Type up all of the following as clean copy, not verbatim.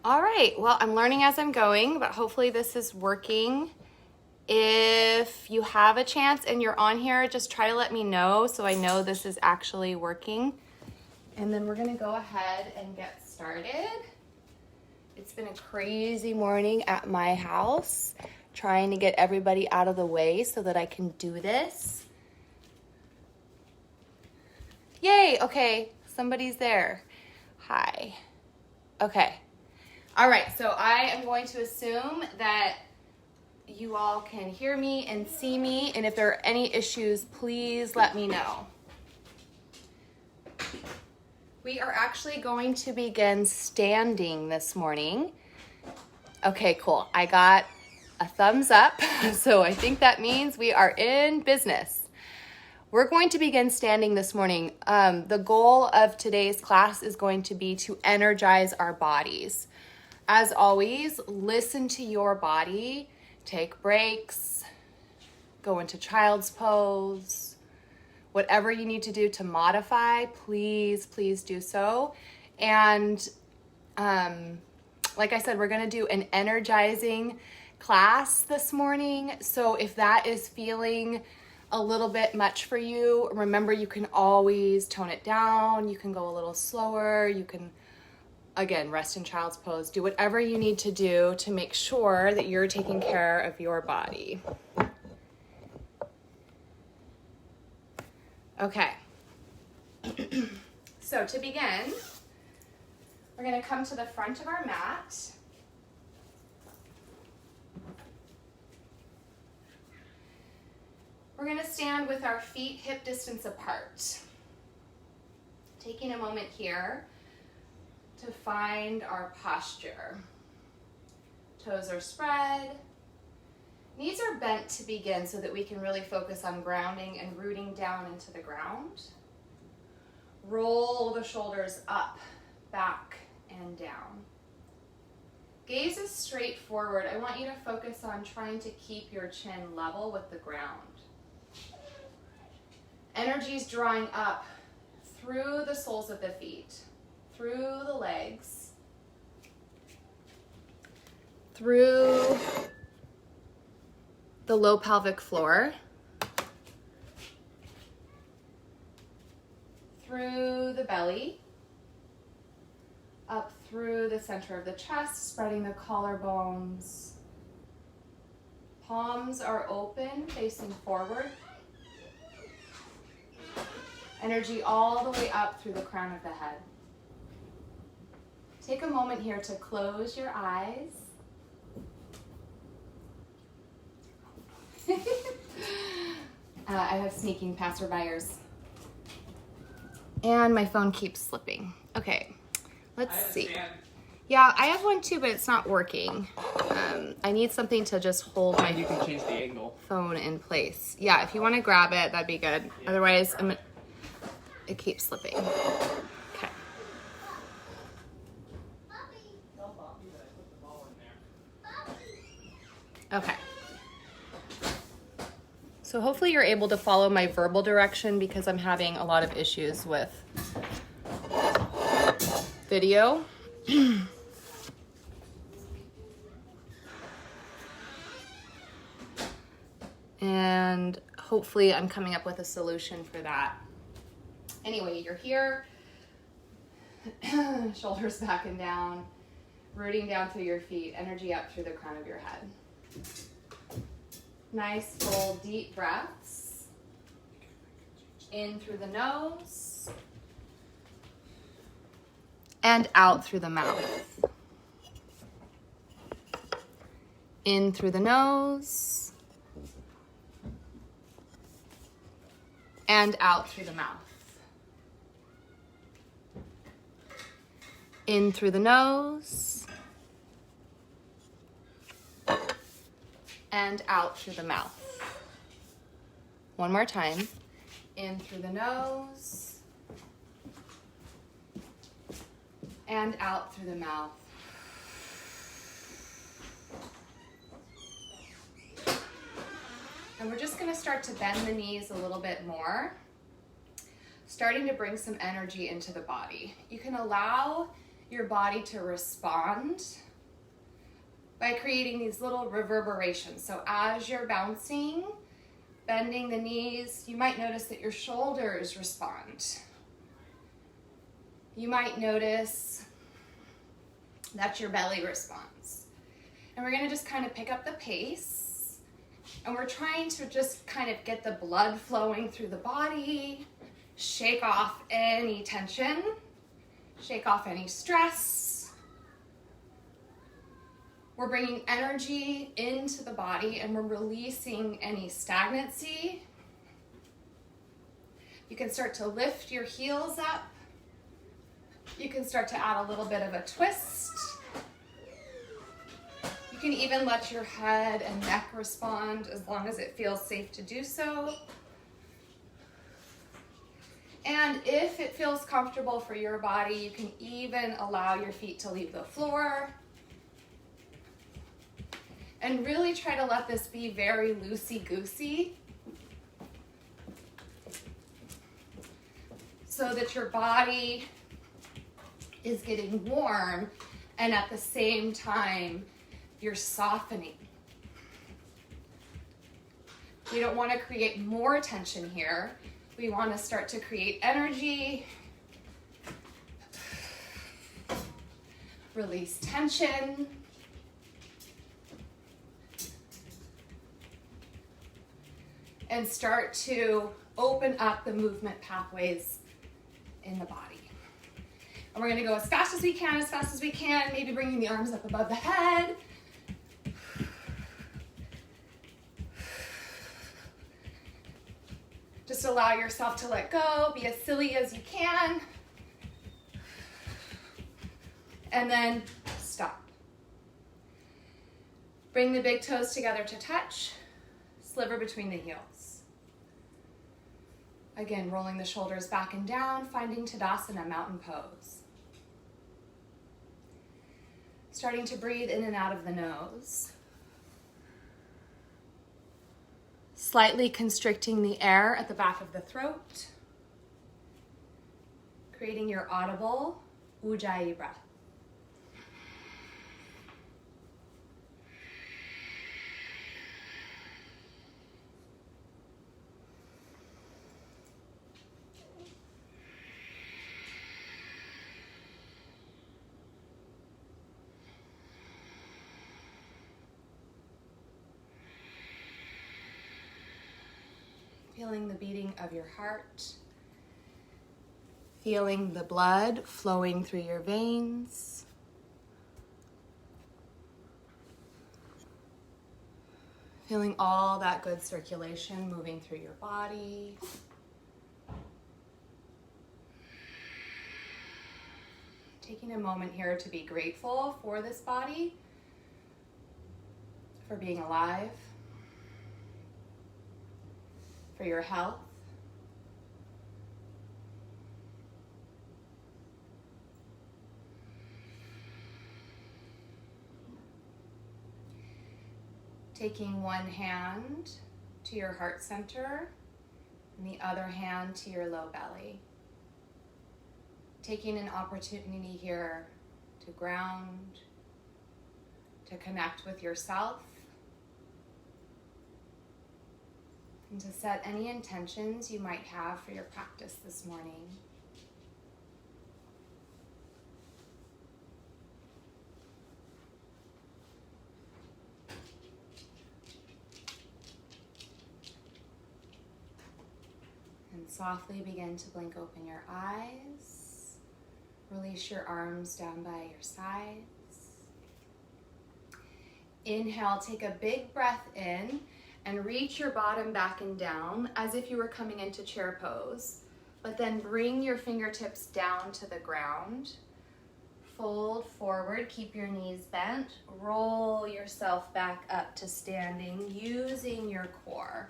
All right, well, I'm learning as I'm going, but hopefully this is working. If you have a chance and you're on here, just try to let me know so I know this is actually working. And then we're gonna go ahead and get started. It's been a crazy morning at my house, trying to get everybody out of the way so that I can do this. Yay, okay, somebody's there. Hi. Okay. All right, so I am going to assume that you all can hear me and see me, and if there are any issues, please let me know. We are actually going to begin standing this morning. Okay, cool. I got a thumbs up, so I think that means we are in business. We're going to begin standing this morning. The goal of today's class is going to be to energize our bodies. As always, listen to your body, take breaks, go into child's pose, whatever you need to do to modify, please do so. And like I said, we're gonna do an energizing class this morning. So if that is feeling a little bit much for you, remember you can always tone it down. You can go a little slower. You can, again, rest in child's pose. Do whatever you need to do to make sure that you're taking care of your body. Okay. So to begin, we're going to come to the front of our mat. We're going to stand with our feet hip distance apart. Taking a moment here to find our posture. Toes are spread. Knees are bent to begin so that we can really focus on grounding and rooting down into the ground. Roll the shoulders up, back, and down. Gaze is straight forward. I want you to focus on trying to keep your chin level with the ground. Energy is drawing up through the soles of the feet, through the legs, through the low pelvic floor, through the belly, up through the center of the chest, spreading the collarbones. Palms are open, facing forward. Energy all the way up through the crown of the head. Take a moment here to close your eyes. I have sneaking passerbyers. And my phone keeps slipping. Okay, let's see. Yeah, I have one too, but it's not working. I need something to just hold my You can change the angle. phone in place. Yeah, if you want to grab it, that'd be good. Yeah. Otherwise, it keeps slipping. Okay. Okay. So hopefully you're able to follow my verbal direction because I'm having a lot of issues with video. And hopefully I'm coming up with a solution for that. Anyway, you're here, shoulders back and down, rooting down through your feet, energy up through the crown of your head. Nice, full, deep breaths. In through the nose and out through the mouth. In through the nose and out through the mouth. In through the nose and out through the mouth. One more time. In through the nose and out through the mouth. And we're just going to start to bend the knees a little bit more, starting to bring some energy into the body. You can allow your body to respond by creating these little reverberations. So as you're bouncing, bending the knees, you might notice that your shoulders respond. You might notice that your belly responds. And we're gonna just kind of pick up the pace, and we're trying to just kind of get the blood flowing through the body, shake off any tension, shake off any stress. We're bringing energy into the body and we're releasing any stagnancy. You can start to lift your heels up. You can start to add a little bit of a twist. You can even let your head and neck respond as long as it feels safe to do so. And if it feels comfortable for your body, you can even allow your feet to leave the floor. And really try to let this be very loosey-goosey so that your body is getting warm and at the same time you're softening. We don't want to create more tension here. We want to start to create energy, release tension. And start to open up the movement pathways in the body. And we're gonna go as fast as we can, maybe bringing the arms up above the head. Just allow yourself to let go, be as silly as you can. And then stop. Bring the big toes together to touch, sliver between the heels. Again, rolling the shoulders back and down, finding Tadasana, mountain pose. Starting to breathe in and out of the nose. Slightly constricting the air at the back of the throat. Creating your audible Ujjayi breath. Feeling the beating of your heart, feeling the blood flowing through your veins, feeling all that good circulation moving through your body. Taking a moment here to be grateful for this body, for being alive, for your health. Taking one hand to your heart center and the other hand to your low belly. Taking an opportunity here to ground, to connect with yourself, and to set any intentions you might have for your practice this morning. And softly begin to blink open your eyes. Release your arms down by your sides. Inhale, take a big breath in and reach your bottom back and down as if you were coming into chair pose. But then bring your fingertips down to the ground. Fold forward, keep your knees bent. Roll yourself back up to standing using your core.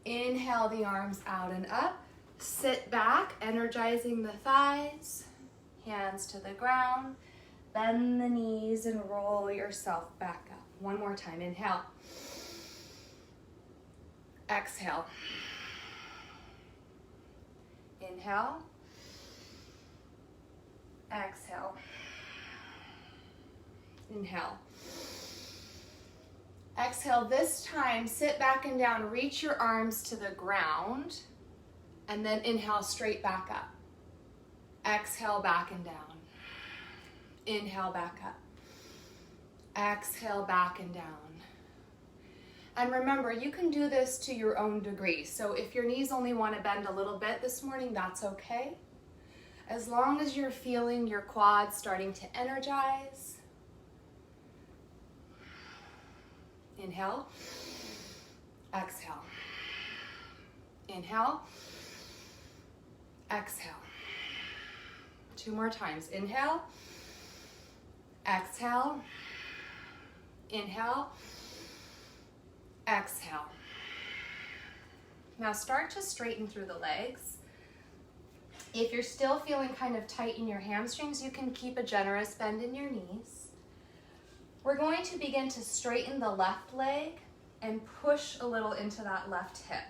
Inhale the arms out and up. Sit back, energizing the thighs. Hands to the ground. Bend the knees and roll yourself back up. One more time, inhale. Exhale. Inhale. Exhale. Inhale. Exhale. This time, sit back and down. Reach your arms to the ground. And then inhale, straight back up. Exhale, back and down. Inhale, back up. Exhale, back and down. And remember, you can do this to your own degree. So if your knees only want to bend a little bit this morning, that's okay. As long as you're feeling your quads starting to energize. Inhale. Exhale. Inhale. Exhale. 2 more times. Inhale. Exhale. Inhale. Exhale. Now start to straighten through the legs. If you're still feeling kind of tight in your hamstrings, you can keep a generous bend in your knees. We're going to begin to straighten the left leg and push a little into that left hip.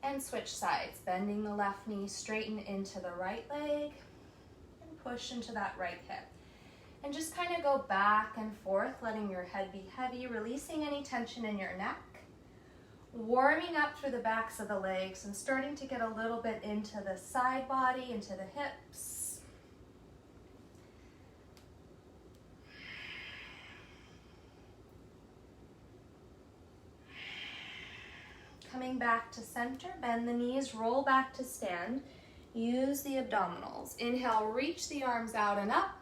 And switch sides, bending the left knee, straighten into the right leg, and push into that right hip. And just kind of go back and forth, letting your head be heavy, releasing any tension in your neck, warming up through the backs of the legs and starting to get a little bit into the side body, into the hips. Coming back to center, bend the knees, roll back to stand. Use the abdominals. Inhale, reach the arms out and up.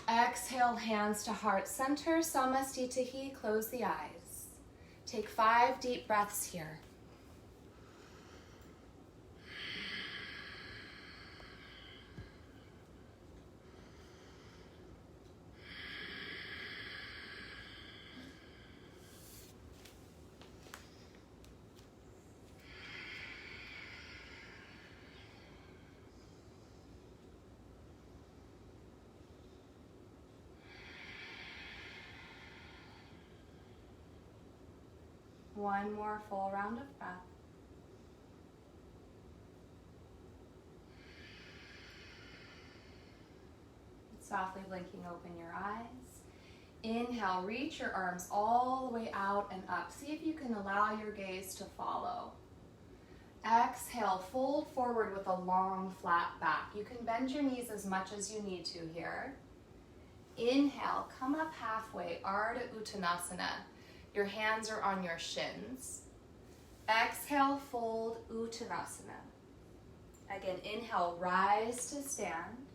Exhale, hands to heart center, Samastitihi, close the eyes. Take 5 deep breaths here. One more full round of breath. Softly blinking open your eyes. Inhale, reach your arms all the way out and up. See if you can allow your gaze to follow. Exhale, fold forward with a long, flat back. You can bend your knees as much as you need to here. Inhale, come up halfway, Ardha Uttanasana. Your hands are on your shins. Exhale, fold, Uttanasana. Again, inhale, rise to stand.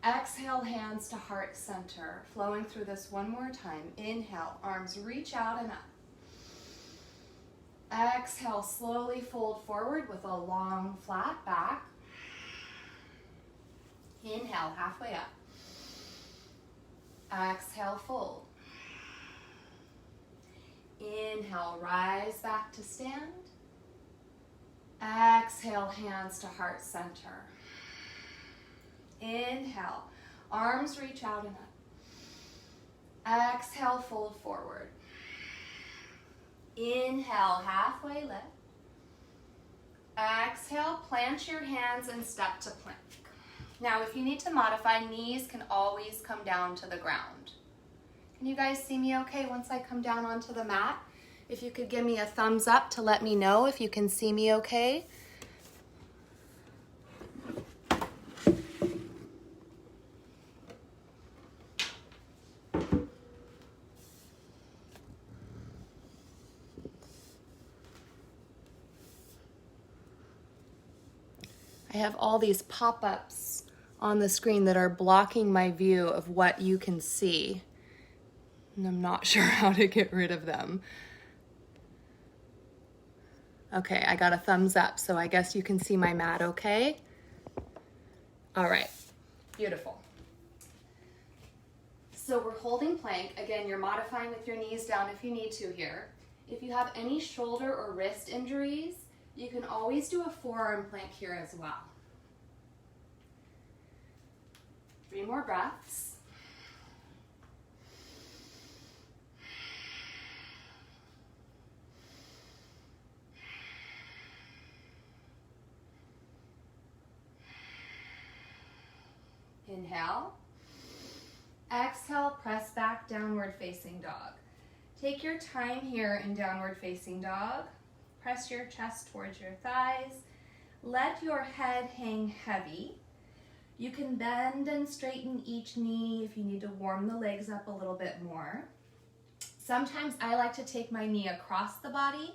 Exhale, hands to heart center. Flowing through this one more time. Inhale, arms reach out and up. Exhale, slowly fold forward with a long, flat back. Inhale, halfway up. Exhale, fold. Inhale, rise back to stand. Exhale, hands to heart center. Inhale, arms reach out and up. Exhale, fold forward. Inhale, halfway lift. Exhale, plant your hands and step to plank. Now, if you need to modify, knees can always come down to the ground. Can you guys see me okay once I come down onto the mat? If you could give me a thumbs up to let me know if you can see me okay. I have all these pop-ups on the screen that are blocking my view of what you can see. And I'm not sure how to get rid of them. Okay, I got a thumbs up, so I guess you can see my mat okay? All right, beautiful. So we're holding plank. Again, you're modifying with your knees down if you need to here. If you have any shoulder or wrist injuries, you can always do a forearm plank here as well. 3 more breaths. Inhale. Exhale, press back, downward facing dog. Take your time here in downward facing dog. Press your chest towards your thighs. Let your head hang heavy. You can bend and straighten each knee if you need to warm the legs up a little bit more. Sometimes I like to take my knee across the body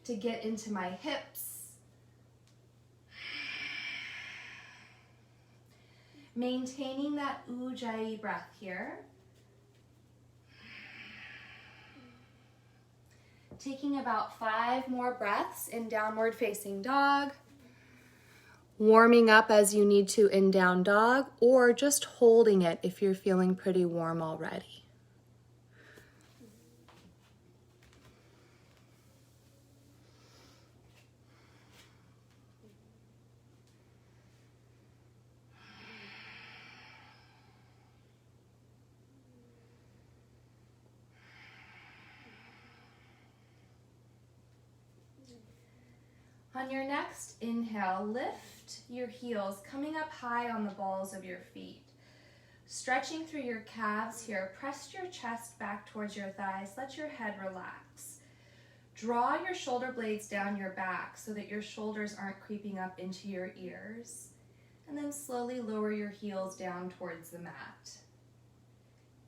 to get into my hips. Maintaining that Ujjayi breath here. Taking about 5 more breaths in downward facing dog. Warming up as you need to in down dog, or just holding it if you're feeling pretty warm already. On your next inhale, lift your heels, coming up high on the balls of your feet. Stretching through your calves here, press your chest back towards your thighs, let your head relax. Draw your shoulder blades down your back so that your shoulders aren't creeping up into your ears. And then slowly lower your heels down towards the mat.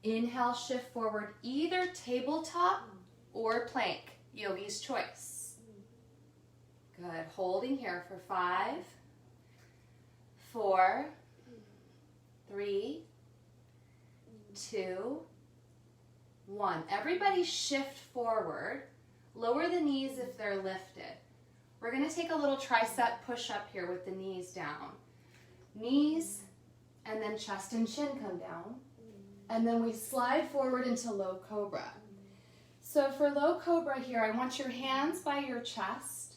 Inhale, shift forward, either tabletop or plank, yogi's choice. Good, holding here for 5, 4, 3, 2, 1. Everybody shift forward. Lower the knees if they're lifted. We're going to take a little tricep push-up here with the knees down. Knees, and then chest and chin come down. And then we slide forward into low cobra. So for low cobra here, I want your hands by your chest.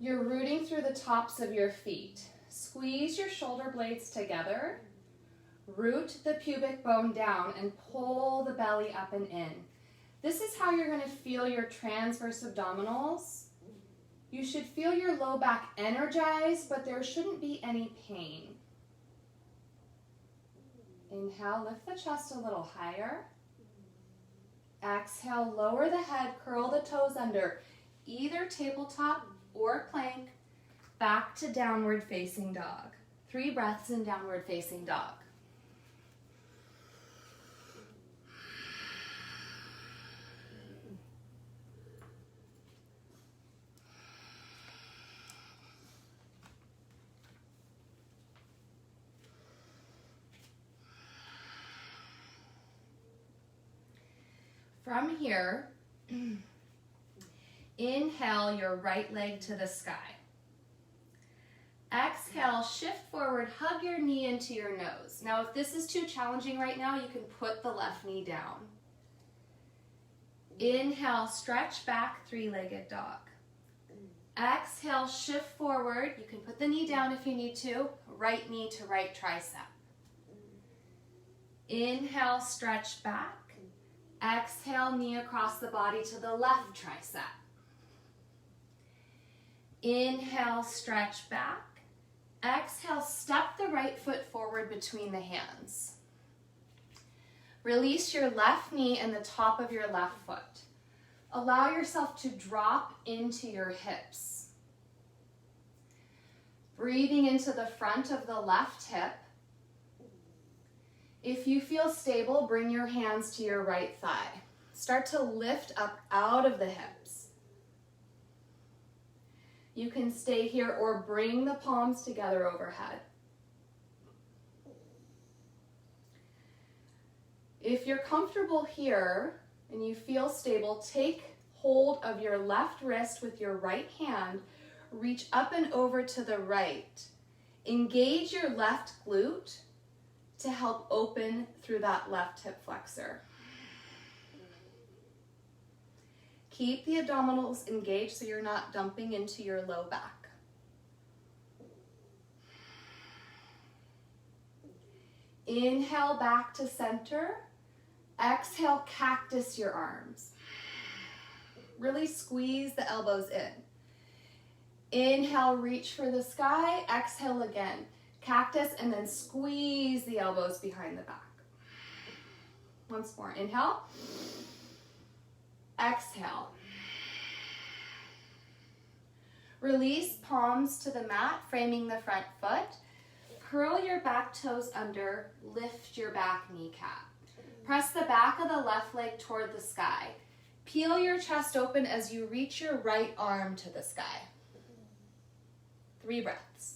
You're rooting through the tops of your feet. Squeeze your shoulder blades together. Root the pubic bone down and pull the belly up and in. This is how you're going to feel your transverse abdominals. You should feel your low back energized, but there shouldn't be any pain. Inhale, lift the chest a little higher. Exhale, lower the head, curl the toes under, either tabletop or plank, back to downward facing dog. 3 breaths in downward facing dog. From here, inhale your right leg to the sky. Exhale, shift forward, hug your knee into your nose. Now, if this is too challenging right now, you can put the left knee down. Inhale, stretch back, 3-legged dog. Exhale, shift forward. You can put the knee down if you need to. Right knee to right tricep. Inhale, stretch back. Exhale, knee across the body to the left tricep. Inhale, stretch back. Exhale, step the right foot forward between the hands. Release your left knee and the top of your left foot. Allow yourself to drop into your hips. Breathing into the front of the left hip. If you feel stable, bring your hands to your right thigh. Start to lift up out of the hips. You can stay here or bring the palms together overhead. If you're comfortable here and you feel stable, take hold of your left wrist with your right hand. Reach up and over to the right. Engage your left glute to help open through that left hip flexor. Keep the abdominals engaged so you're not dumping into your low back. Inhale back to center. Exhale, cactus your arms. Really squeeze the elbows in. Inhale, reach for the sky. Exhale again. Cactus, and then squeeze the elbows behind the back. Once more, inhale. Exhale. Release palms to the mat, framing the front foot. Curl your back toes under, lift your back kneecap. Press the back of the left leg toward the sky. Peel your chest open as you reach your right arm to the sky. 3 breaths.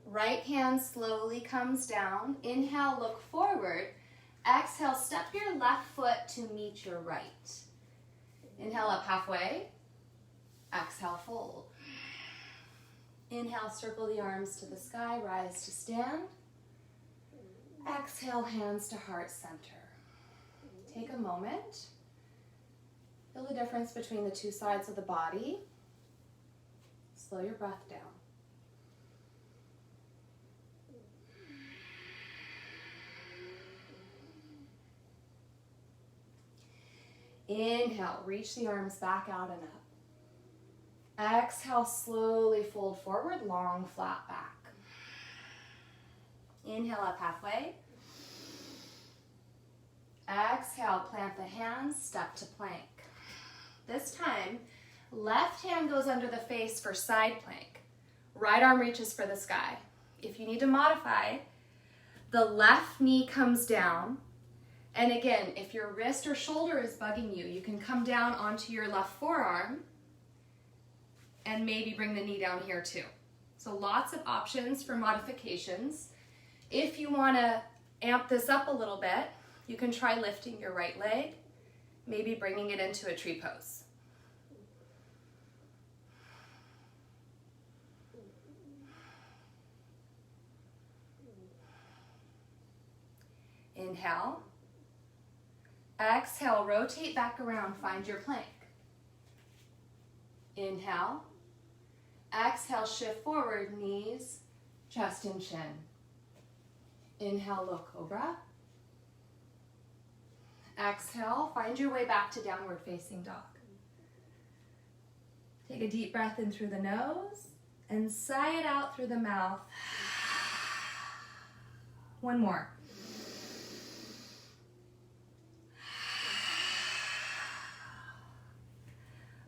Right hand slowly comes down. Inhale, look forward. Exhale, step your left foot to meet your right. Inhale up halfway. Exhale, fold. Inhale, circle the arms to the sky, rise to stand. Exhale, hands to heart center. Take a moment. Feel the difference between the 2 sides of the body. Slow your breath down. Inhale, reach the arms back out and up. Exhale, slowly fold forward, long, flat back. Inhale up halfway. Exhale, plant the hands, step to plank. This time, left hand goes under the face for side plank. Right arm reaches for the sky. If you need to modify, the left knee comes down. And again, if your wrist or shoulder is bugging you, you can come down onto your left forearm and maybe bring the knee down here too. So lots of options for modifications. If you want to amp this up a little bit, you can try lifting your right leg, maybe bringing it into a tree pose. Inhale. Exhale, rotate back around, find your plank. Inhale. Exhale, shift forward, knees, chest and chin. Inhale, low cobra. Exhale, find your way back to downward facing dog. Take a deep breath in through the nose and sigh it out through the mouth. One more.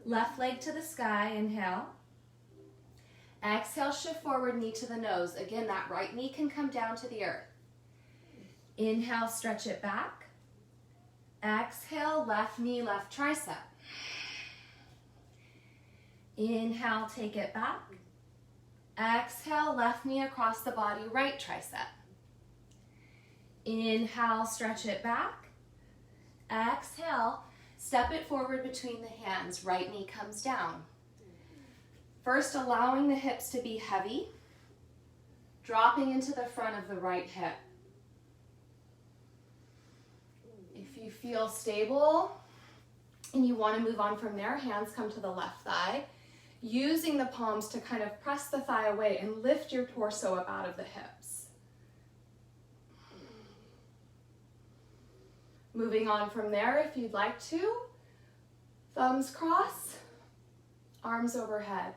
Left leg to the sky, inhale. Exhale, shift forward, knee to the nose. Again, that right knee can come down to the earth. Inhale, stretch it back. Exhale, left knee, left tricep. Inhale, take it back. Exhale, left knee across the body, right tricep. Inhale, stretch it back. Exhale, step it forward between the hands, right knee comes down. First, allowing the hips to be heavy, dropping into the front of the right hip. If you feel stable and you want to move on from there, hands come to the left thigh, using the palms to kind of press the thigh away and lift your torso up out of the hips. Moving on from there, if you'd like to, thumbs cross, arms overhead,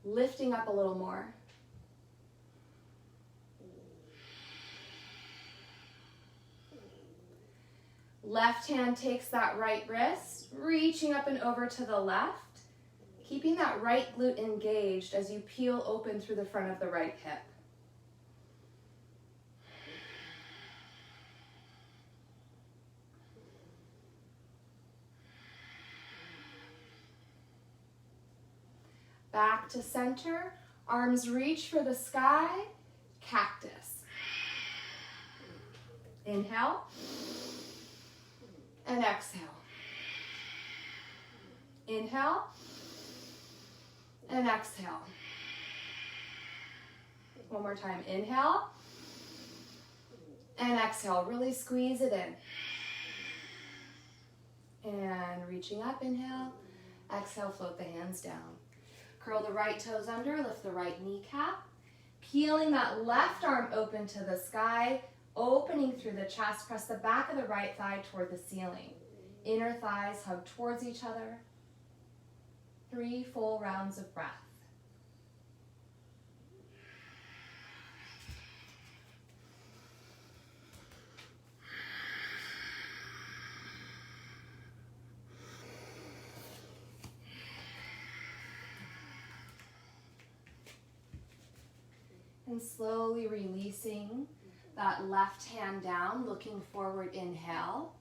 lifting up a little more. Left hand takes that right wrist, reaching up and over to the left, keeping that right glute engaged as you peel open through the front of the right hip. Back to center, arms reach for the sky, cactus. Inhale and exhale. Inhale and exhale. One more time, inhale and exhale. Really squeeze it in. And reaching up, inhale, exhale, float the hands down. Curl the right toes under, lift the right kneecap. Peeling that left arm open to the sky, Opening through the chest, press the back of the right thigh toward the ceiling. Inner thighs hug towards each other. 3 full rounds of breath. And slowly releasing that left hand down, looking forward, inhale.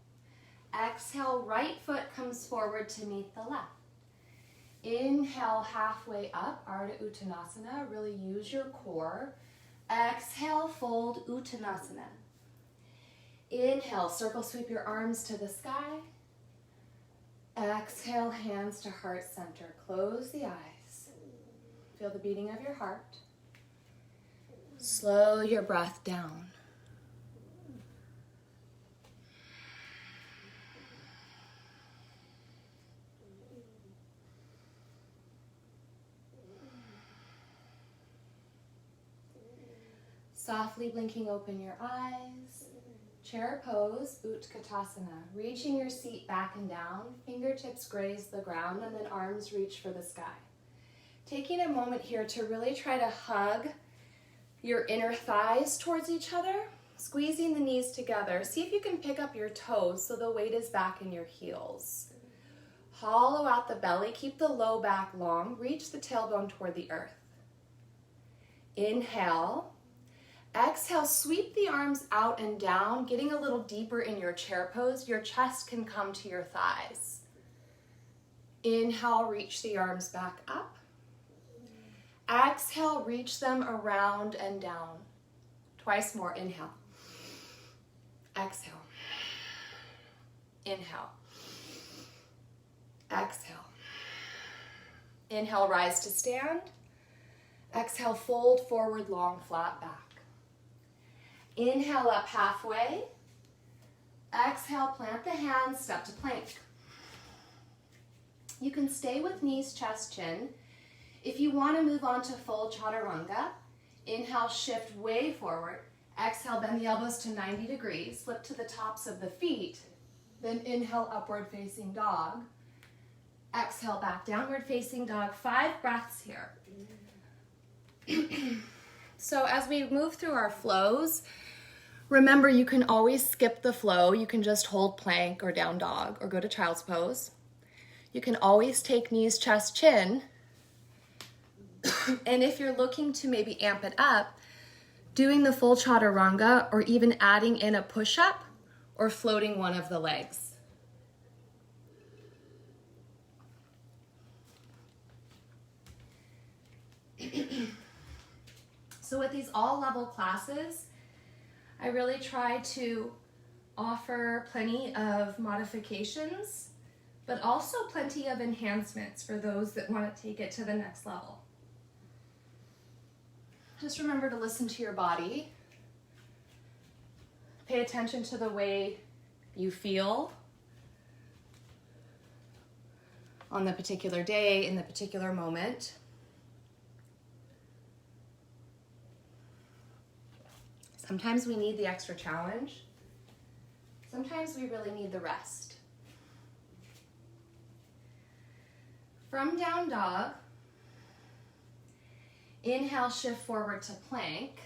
Exhale, right foot comes forward to meet the left. Inhale, halfway up, Ardha Uttanasana. Really use your core. Exhale, fold Uttanasana. Inhale, circle sweep your arms to the sky. Exhale, hands to heart center. Close the eyes. Feel the beating of your heart. Slow your breath down. Softly blinking open your eyes. Chair pose, Utkatasana. Reaching your seat back and down, fingertips graze the ground, and then arms reach for the sky. Taking a moment here to really try to hug your inner thighs towards each other, squeezing the knees together. See if you can pick up your toes so the weight is back in your heels. Hollow out the belly, keep the low back long, reach the tailbone toward the earth. Inhale. Exhale, sweep the arms out and down, getting a little deeper in your chair pose. Your chest can come to your thighs. Inhale, reach the arms back up. Exhale, reach them around and down. Twice more, inhale. Exhale. Inhale. Exhale. Inhale, rise to stand. Exhale, fold forward, long, flat back. Inhale up halfway. Exhale, plant the hands, step to plank. You can stay with knees, chest, chin. If you want to move on to full chaturanga, inhale, shift way forward. Exhale, bend the elbows to 90 degrees. Flip to the tops of the feet. Then inhale, upward facing dog. Exhale, back, downward facing dog. 5 breaths here. So as we move through our flows, remember you can always skip the flow. You can just hold plank or down dog or go to child's pose. You can always take knees, chest, chin. And if you're looking to maybe amp it up, doing the full chaturanga or even adding in a push-up or floating one of the legs. So with these all-level classes, I really try to offer plenty of modifications, but also plenty of enhancements for those that want to take it to the next level. Just remember to listen to your body. Pay attention to the way you feel on the particular day, in the particular moment. Sometimes we need the extra challenge. Sometimes we really need the rest. From down dog, inhale, shift forward to plank.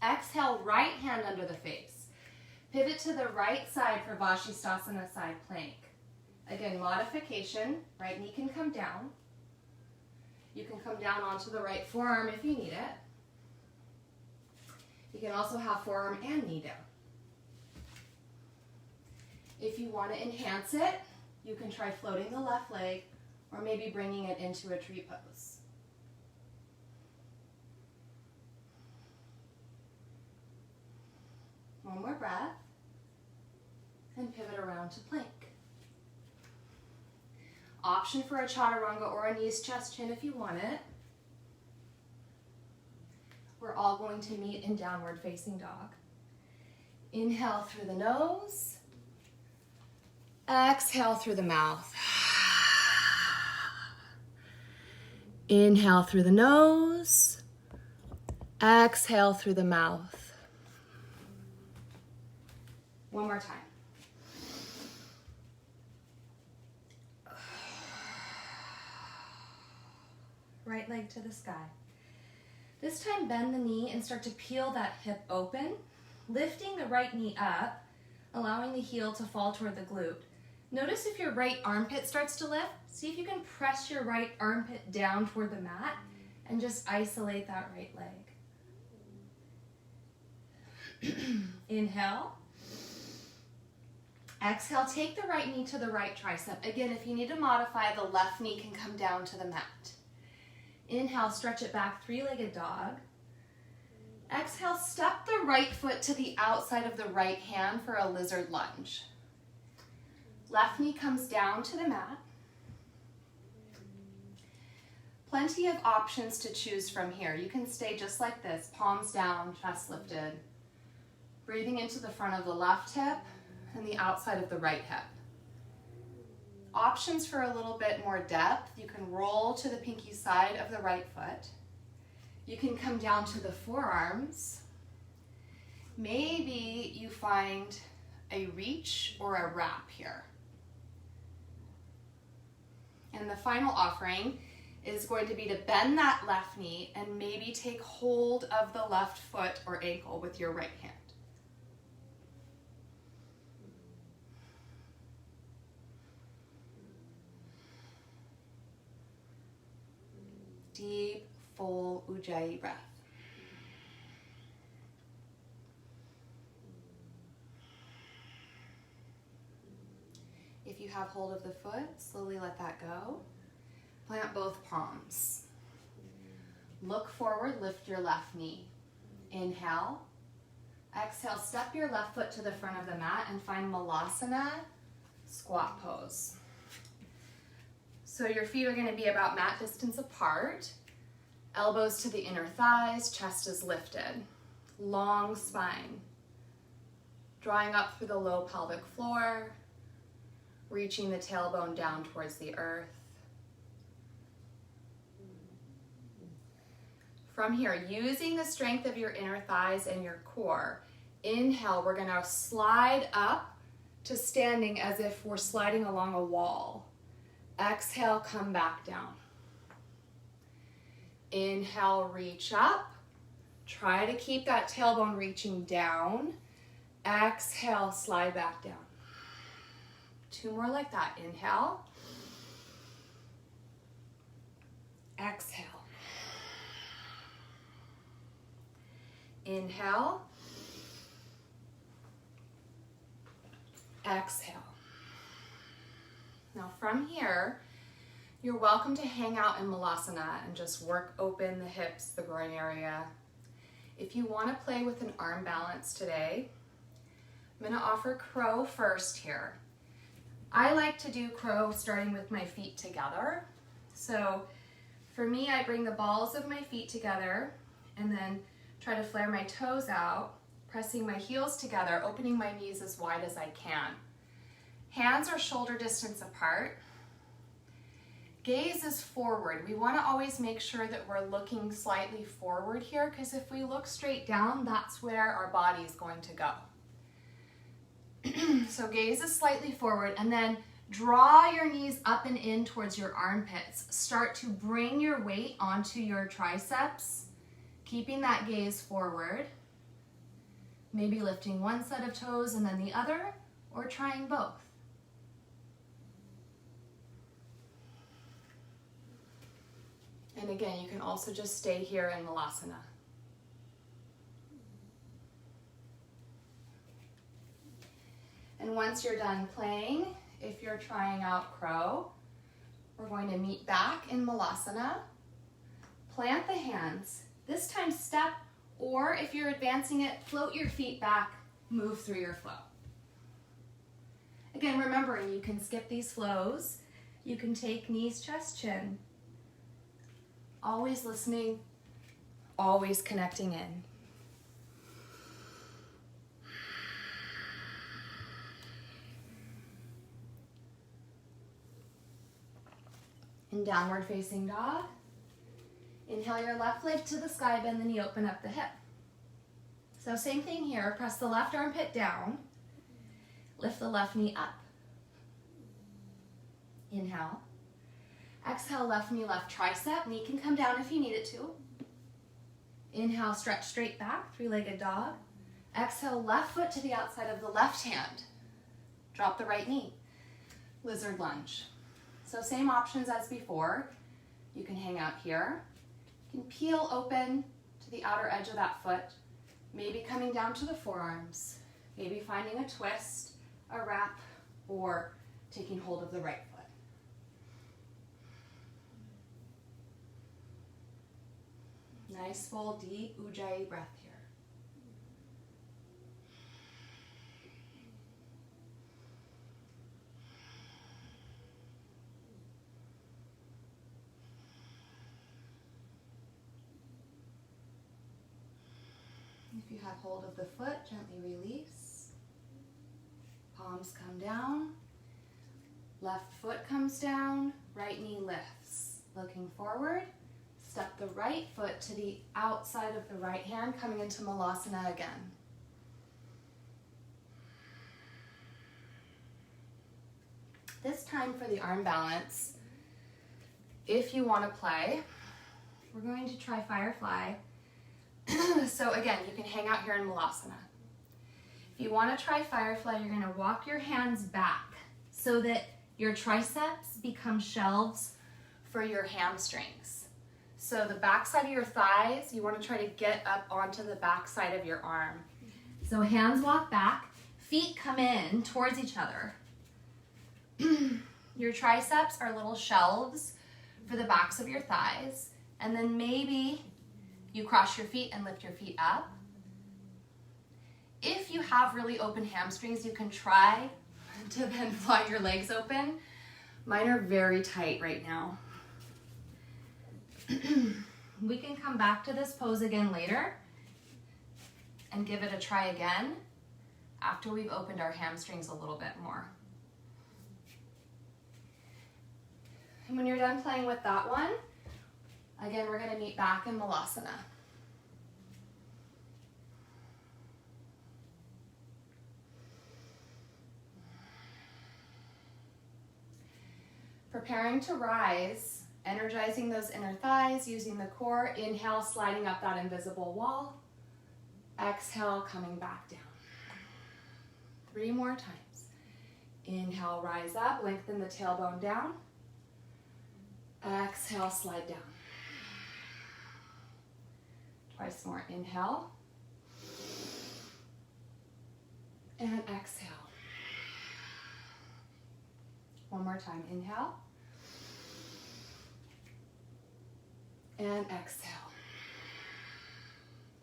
Exhale, right hand under the face. Pivot to the right side for Vashisthasana side plank. Again, modification, right knee can come down. You can come down onto the right forearm if you need it. You can also have forearm and knee down. If you want to enhance it, you can try floating the left leg or maybe bringing it into a tree pose. One more breath, and pivot around to plank. Option for a chaturanga or a knees, chest, chin if you want it. We're all going to meet in downward facing dog. Inhale through the nose. Exhale through the mouth. Inhale through the nose. Exhale through the mouth. One more time. Right leg to the sky. This time bend the knee and start to peel that hip open, lifting the right knee up, allowing the heel to fall toward the glute. Notice if your right armpit starts to lift. See if you can press your right armpit down toward the mat and just isolate that right leg. Inhale. Exhale, take the right knee to the right tricep. Again, if you need to modify, the left knee can come down to the mat. Inhale, stretch it back, three-legged dog. Exhale, step the right foot to the outside of the right hand for a lizard lunge. Left knee comes down to the mat. Plenty of options to choose from here. You can stay just like this, palms down, chest lifted. Breathing into the front of the left hip and the outside of the right hip. Options for a little bit more depth. You can roll to the pinky side of the right foot. You can come down to the forearms. Maybe you find a reach or a wrap here. And the final offering is going to be to bend that left knee and maybe take hold of the left foot or ankle with your right hand. Deep, full Ujjayi breath. If you have hold of the foot, slowly let that go. Plant both palms. Look forward, lift your left knee. Inhale. Exhale, step your left foot to the front of the mat and find Malasana, squat pose. So your feet are going to be about mat distance apart. Elbows to the inner thighs, chest is lifted. Long spine. Drawing up through the low pelvic floor. Reaching the tailbone down towards the earth. From here, using the strength of your inner thighs and your core, inhale, we're going to slide up to standing as if we're sliding along a wall. Exhale, come back down. Inhale, reach up. Try to keep that tailbone reaching down. Exhale, slide back down. Two more like that. Inhale. Exhale. Inhale. Exhale. Now from here, you're welcome to hang out in Malasana and just work open the hips, the groin area. If you want to play with an arm balance today, I'm going to offer crow first here. I like to do crow starting with my feet together. So for me, I bring the balls of my feet together and then try to flare my toes out, pressing my heels together, opening my knees as wide as I can. Hands are shoulder distance apart. Gaze is forward. We want to always make sure that we're looking slightly forward here, because if we look straight down, that's where our body is going to go. So gaze is slightly forward, and then draw your knees up and in towards your armpits. Start to bring your weight onto your triceps, keeping that gaze forward. Maybe lifting one set of toes and then the other, or trying both. And again, you can also just stay here in Malasana. And once you're done playing, if you're trying out crow, we're going to meet back in Malasana. Plant the hands. This time step, or if you're advancing it, float your feet back, move through your flow. Again, remembering you can skip these flows. You can take knees, chest, chin. Always listening, always connecting in. In downward facing dog, inhale your left leg to the sky, bend the knee, open up the hip. So same thing here, press the left armpit down, Lift the left knee up. Inhale. Exhale, left knee, left tricep. Knee can come down if you need it to. Inhale, stretch straight back, three-legged dog. Exhale, left foot to the outside of the left hand. Drop the right knee. Lizard lunge. So same options as before. You can hang out here. You can peel open to the outer edge of that foot. Maybe coming down to the forearms. Maybe finding a twist, a wrap, or taking hold of the right foot. Nice full deep Ujjayi breath here. If you have hold of the foot, gently release. Palms come down. Left foot comes down. Right knee lifts. Looking forward. Step the right foot to the outside of the right hand, coming into Malasana again. This time for the arm balance, if you want to play, we're going to try Firefly. So again, you can hang out here in Malasana. If you want to try Firefly, you're going to walk your hands back so that your triceps become shelves for your hamstrings. So the back side of your thighs, you want to try to get up onto the back side of your arm. So hands walk back, feet come in towards each other. Your triceps are little shelves for the backs of your thighs. And then maybe you cross your feet and lift your feet up. If you have really open hamstrings, you can try to then fly your legs open. Mine are very tight right now. We can come back to this pose again later and give it a try again after we've opened our hamstrings a little bit more. And when you're done playing with that one, again, we're going to meet back in Malasana. Preparing to rise. Energizing those inner thighs, using the core. Inhale, sliding up that invisible wall. Exhale, coming back down. 3 more times. Inhale, rise up, lengthen the tailbone down. Exhale, slide down. Twice more. Inhale. And exhale. One more time. Inhale. And exhale.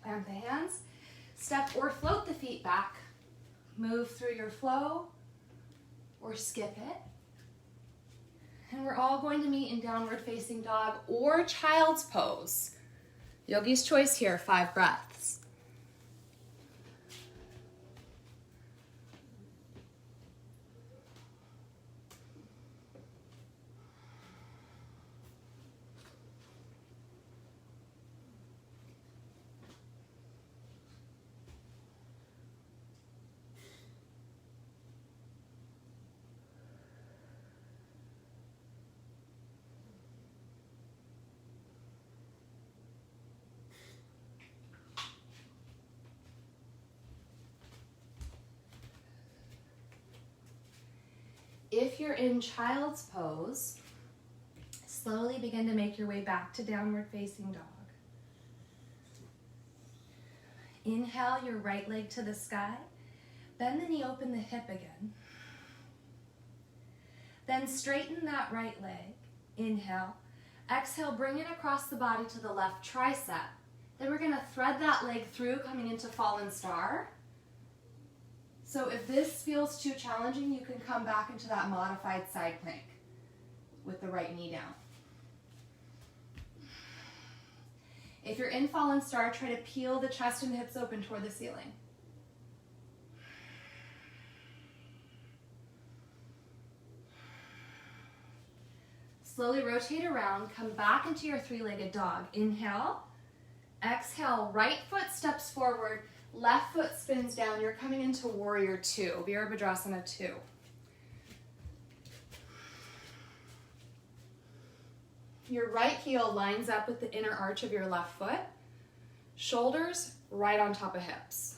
Plant the hands. Step or float the feet back. Move through your flow or skip it. And we're all going to meet in downward facing dog or child's pose. Yogi's choice here, 5 breaths. If you're in child's pose, slowly begin to make your way back to downward facing dog. Inhale your right leg to the sky. Bend the knee, open the hip again. Then straighten that right leg. Inhale. Exhale, bring it across the body to the left tricep. Then we're going to thread that leg through, coming into Fallen Star. So if this feels too challenging, you can come back into that modified side plank with the right knee down. If you're in Fallen Star, try to peel the chest and hips open toward the ceiling. Slowly rotate around, come back into your 3-legged dog. Inhale, exhale, right foot steps forward, Left foot spins down. You're coming into warrior two, Virabhadrasana 2. Your right heel lines up with the inner arch of your left foot. Shoulders right on top of hips.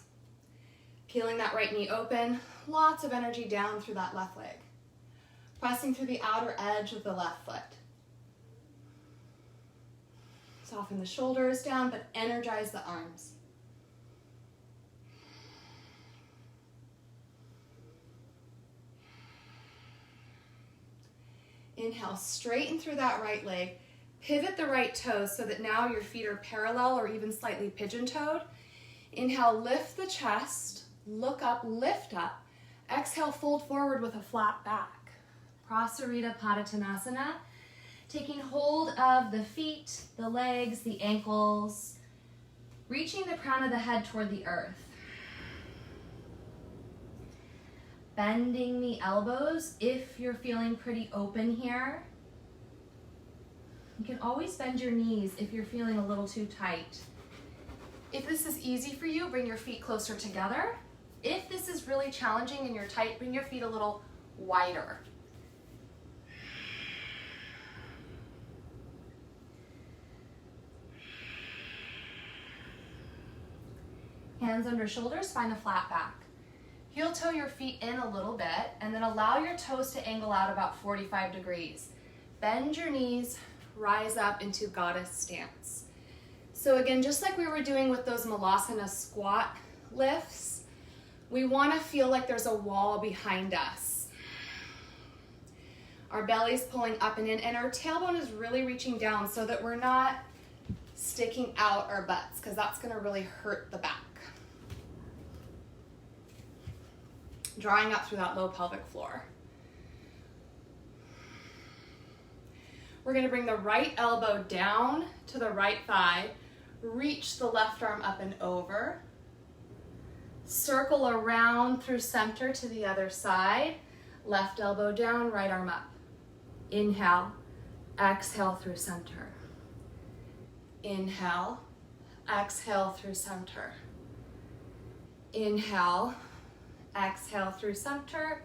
Peeling that right knee open. Lots of energy down through that left leg. Pressing through the outer edge of the left foot. Soften the shoulders down, but energize the arms. Inhale, straighten through that right leg. Pivot the right toes so that now your feet are parallel or even slightly pigeon-toed. Inhale, lift the chest, look up, lift up. Exhale, fold forward with a flat back. Prasarita Padottanasana. Taking hold of the feet, the legs, the ankles, reaching the crown of the head toward the earth. Bending the elbows if you're feeling pretty open here. You can always bend your knees if you're feeling a little too tight. If this is easy for you, bring your feet closer together. If this is really challenging and you're tight, bring your feet a little wider. Hands under shoulders, find a flat back. Heel toe your feet in a little bit and then allow your toes to angle out about 45 degrees. Bend your knees, rise up into goddess stance. So again, just like we were doing with those Malasana squat lifts, we want to feel like there's a wall behind us. Our belly's pulling up and in, and our tailbone is really reaching down so that we're not sticking out our butts, because that's going to really hurt the back. Drawing up through that low pelvic floor. We're going to bring the right elbow down to the right thigh, reach the left arm up and over, circle around through center to the other side, left elbow down, right arm up. Inhale, exhale through center. Inhale, exhale through center. Inhale, exhale through center.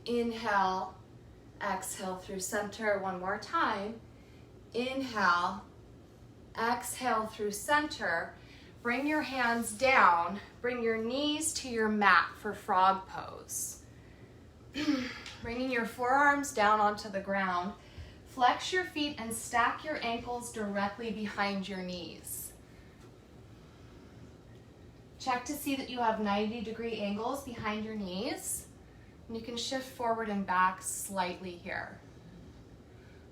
Inhale, exhale through center. One more time. Inhale, exhale through center. Bring your hands down. Bring your knees to your mat for frog pose. Bringing your forearms down onto the ground. Flex your feet and stack your ankles directly behind your knees. Check to see that you have 90-degree angles behind your knees. And you can shift forward and back slightly here.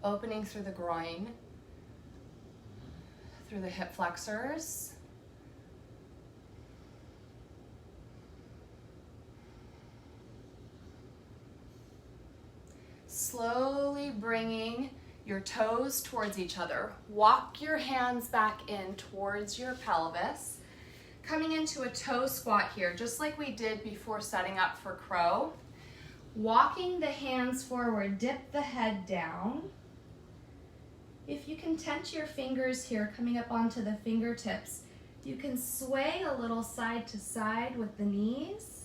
Opening through the groin, through the hip flexors. Slowly bringing your toes towards each other. Walk your hands back in towards your pelvis. Coming into a toe squat here, just like we did before setting up for crow. Walking the hands forward, dip the head down. If you can tense your fingers here, coming up onto the fingertips, you can sway a little side to side with the knees.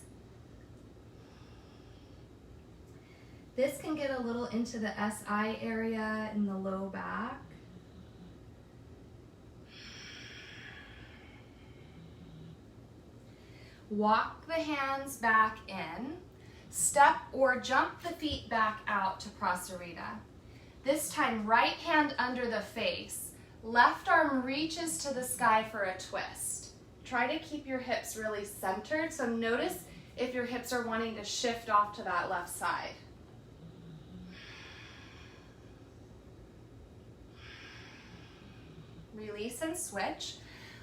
This can get a little into the SI area in the low back. Walk the hands back in. Step or jump the feet back out to Prasarita. This time, right hand under the face. Left arm reaches to the sky for a twist. Try to keep your hips really centered. So notice if your hips are wanting to shift off to that left side. Release and switch.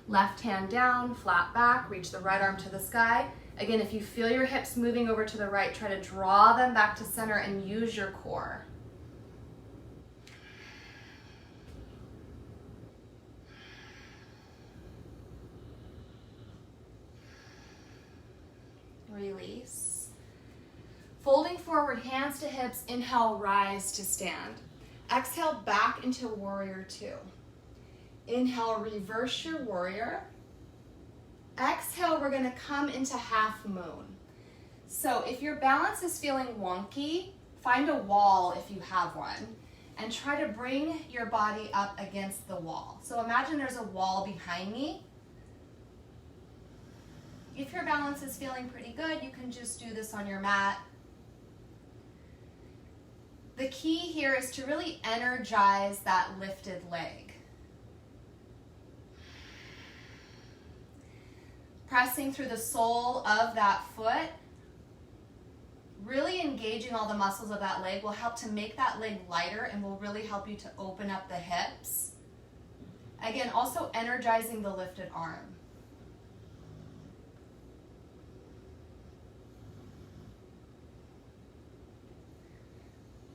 Left hand down, flat back, reach the right arm to the sky. Again, if you feel your hips moving over to the right, try to draw them back to center and use your core. Release. Folding forward, hands to hips, inhale, rise to stand. Exhale, back into warrior two. Inhale, reverse your warrior. Exhale, we're gonna come into half moon. So if your balance is feeling wonky, find a wall if you have one, and try to bring your body up against the wall. So imagine there's a wall behind me. If your balance is feeling pretty good, you can just do this on your mat. The key here is to really energize that lifted leg. Pressing through the sole of that foot, really engaging all the muscles of that leg will help to make that leg lighter and will really help you to open up the hips. Again, also energizing the lifted arm.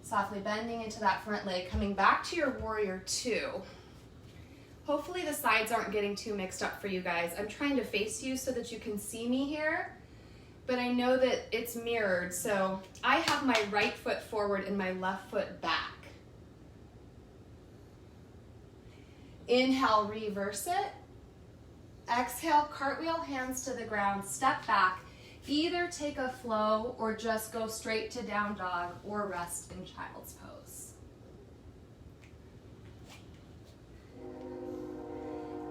Softly bending into that front leg, coming back to your warrior two. Hopefully the sides aren't getting too mixed up for you guys. I'm trying to face you so that you can see me here, but I know that it's mirrored, so I have my right foot forward and my left foot back. Inhale, reverse it. Exhale, cartwheel, hands to the ground, step back. Either take a flow or just go straight to down dog or rest in child's pose.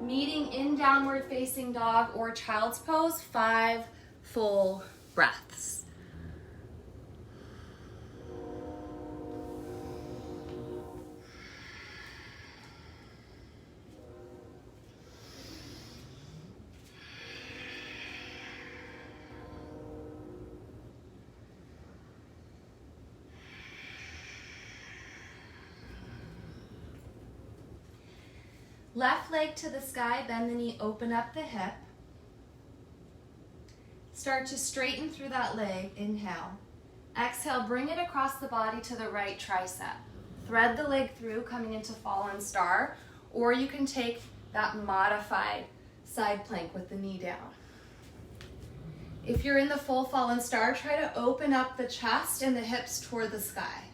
Meeting in downward facing dog or child's pose, 5 full breaths. Left leg to the sky, bend the knee, open up the hip. Start to straighten through that leg, inhale. Exhale, bring it across the body to the right tricep. Thread the leg through, coming into fallen star, or you can take that modified side plank with the knee down. If you're in the full fallen star, try to open up the chest and the hips toward the sky.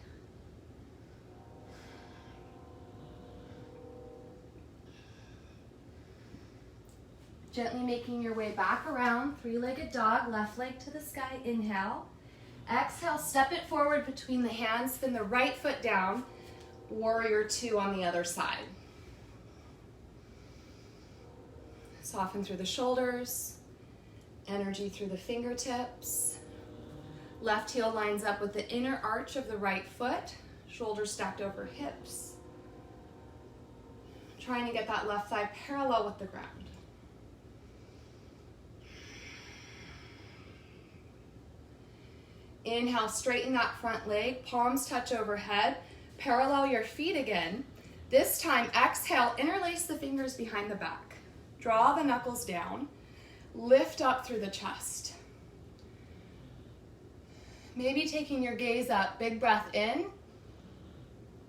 Gently making your way back around, three-legged dog, left leg to the sky, inhale. Exhale, step it forward between the hands, spin the right foot down, warrior two on the other side. Soften through the shoulders, energy through the fingertips. Left heel lines up with the inner arch of the right foot, shoulders stacked over hips. Trying to get that left thigh parallel with the ground. Inhale, straighten that front leg, palms touch overhead, parallel your feet again. This time, exhale, interlace the fingers behind the back. Draw the knuckles down, lift up through the chest. Maybe taking your gaze up, big breath in.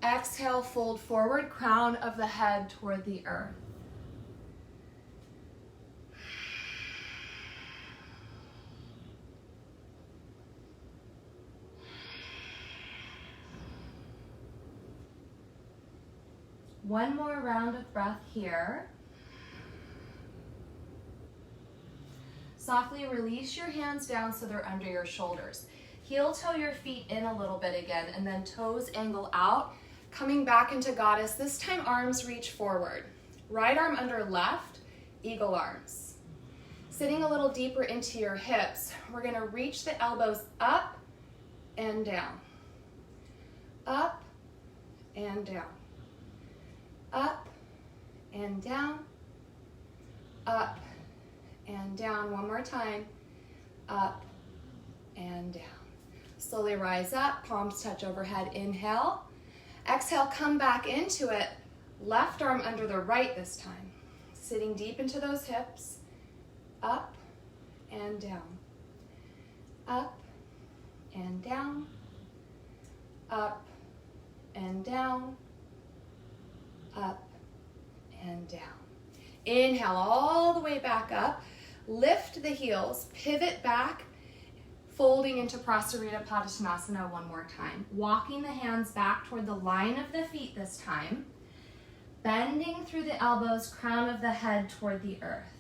Exhale, fold forward, crown of the head toward the earth. One more round of breath here. Softly release your hands down so they're under your shoulders. Heel toe your feet in a little bit again, and then toes angle out, coming back into goddess. This time arms reach forward. Right arm under left, eagle arms. Sitting a little deeper into your hips, we're gonna reach the elbows up and down. Up and down. Up and down, up and down. One more time, up and down. Slowly rise up, palms touch overhead, inhale. Exhale, come back into it. Left arm under the right this time. Sitting deep into those hips, up and down. Up and down, up and down, up and down. Inhale all the way back up. Lift the heels, pivot back, folding into Prasarita Padottanasana one more time. Walking the hands back toward the line of the feet this time. Bending through the elbows, crown of the head toward the earth.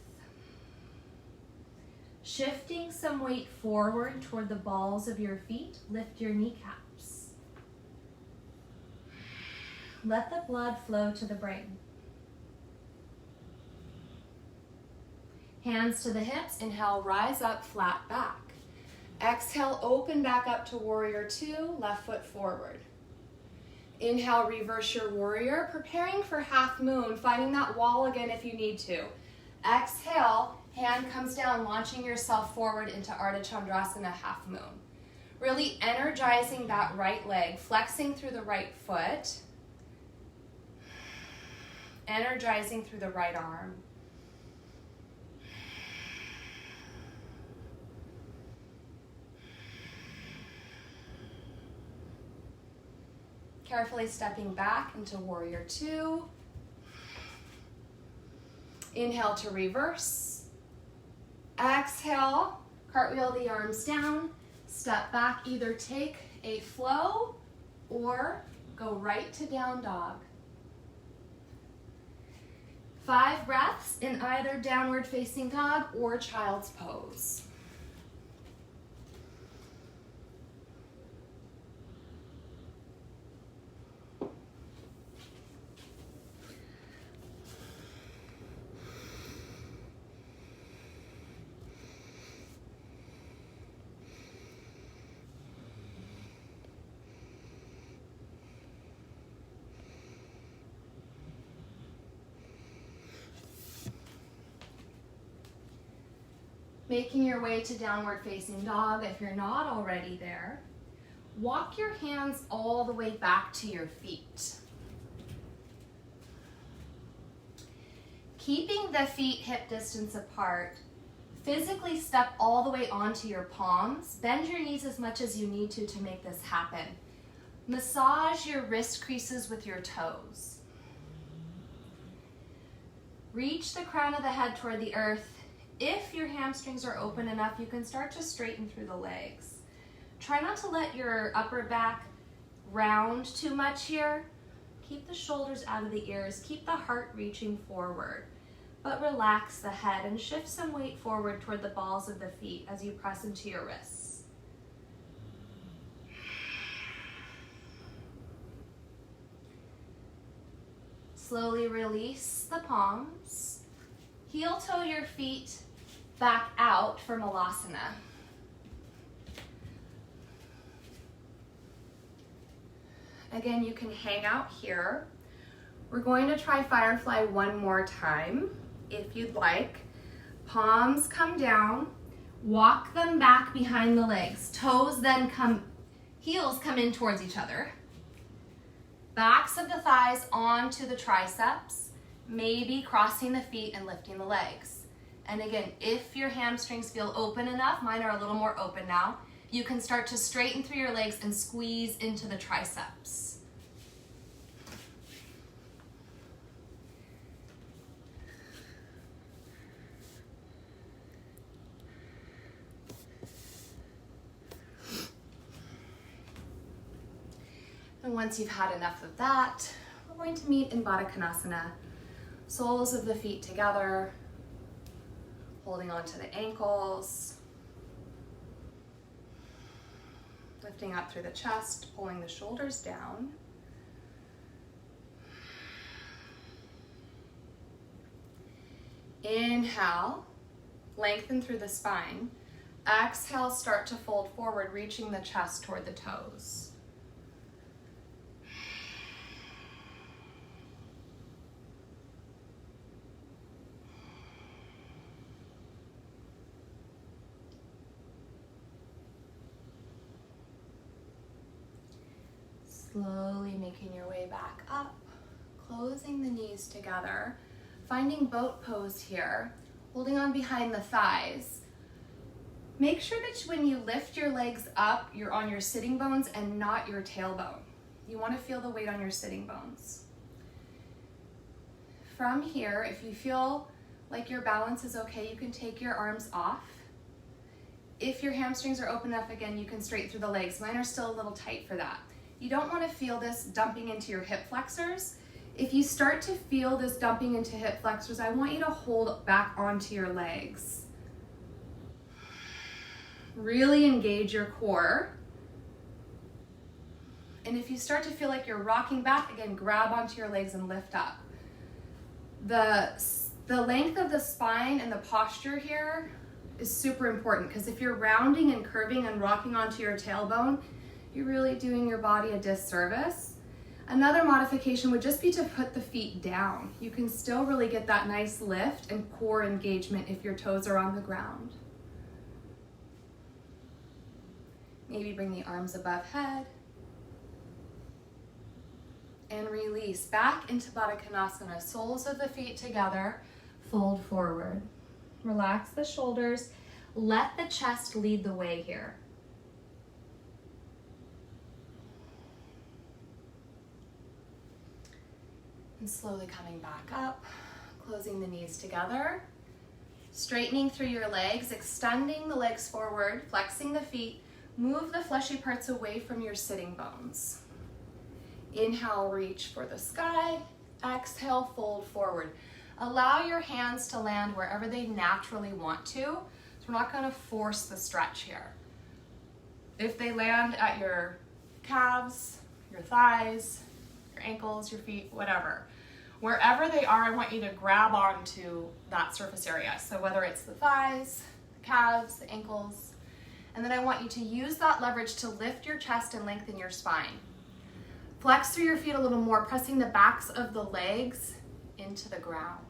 Shifting some weight forward toward the balls of your feet, lift your kneecaps. Let the blood flow to the brain. Hands to the hips, inhale, rise up, flat back. Exhale, open back up to warrior two, left foot forward. Inhale, reverse your warrior, preparing for half moon, finding that wall again if you need to. Exhale, hand comes down, launching yourself forward into Ardha Chandrasana, half moon. Really energizing that right leg, flexing through the right foot, energizing through the right arm. Carefully stepping back into warrior two. Inhale to reverse. Exhale, cartwheel the arms down. Step back, either take a flow or go right to down dog. 5 breaths in either downward facing dog or child's pose. Making your way to downward facing dog if you're not already there. Walk your hands all the way back to your feet. Keeping the feet hip distance apart, physically step all the way onto your palms. Bend your knees as much as you need to make this happen. Massage your wrist creases with your toes. Reach the crown of the head toward the earth. If your hamstrings are open enough, you can start to straighten through the legs. Try not to let your upper back round too much here. Keep the shoulders out of the ears. Keep the heart reaching forward, but relax the head and shift some weight forward toward the balls of the feet as you press into your wrists. Slowly release the palms. Heel toe your feet back out for Malasana. Again, you can hang out here. We're going to try Firefly one more time, if you'd like. Palms come down, walk them back behind the legs. Toes then heels come in towards each other. Backs of the thighs onto the triceps, maybe crossing the feet and lifting the legs. And again, if your hamstrings feel open enough, mine are a little more open now, you can start to straighten through your legs and squeeze into the triceps. And once you've had enough of that, we're going to meet in Baddha Konasana. Soles of the feet together, holding onto the ankles, lifting up through the chest, pulling the shoulders down. Inhale, lengthen through the spine. Exhale, start to fold forward, reaching the chest toward the toes. Slowly making your way back up, closing the knees together, finding boat pose here, holding on behind the thighs. Make sure that when you lift your legs up, you're on your sitting bones and not your tailbone. You want to feel the weight on your sitting bones. From here, if you feel like your balance is okay, you can take your arms off. If your hamstrings are open enough, again, you can straighten through the legs. Mine are still a little tight for that. You don't want to feel this dumping into your hip flexors. If you start to feel this dumping into hip flexors, I want you to hold back onto your legs. Really engage your core. And if you start to feel like you're rocking back, again, grab onto your legs and lift up. The length of the spine and the posture here is super important, because if you're rounding and curving and rocking onto your tailbone, you're really doing your body a disservice. Another modification would just be to put the feet down. You can still really get that nice lift and core engagement if your toes are on the ground. Maybe bring the arms above head. And release back into Baddha Konasana. Soles of the feet together, fold forward. Relax the shoulders. Let the chest lead the way here. And slowly coming back up, closing the knees together. Straightening through your legs, extending the legs forward, flexing the feet. Move the fleshy parts away from your sitting bones. Inhale, reach for the sky. Exhale, fold forward. Allow your hands to land wherever they naturally want to. So we're not going to force the stretch here. If they land at your calves, your thighs, your ankles, your feet, whatever. Wherever they are, I want you to grab onto that surface area. So whether it's the thighs, the calves, the ankles, and then I want you to use that leverage to lift your chest and lengthen your spine. Flex through your feet a little more, pressing the backs of the legs into the ground.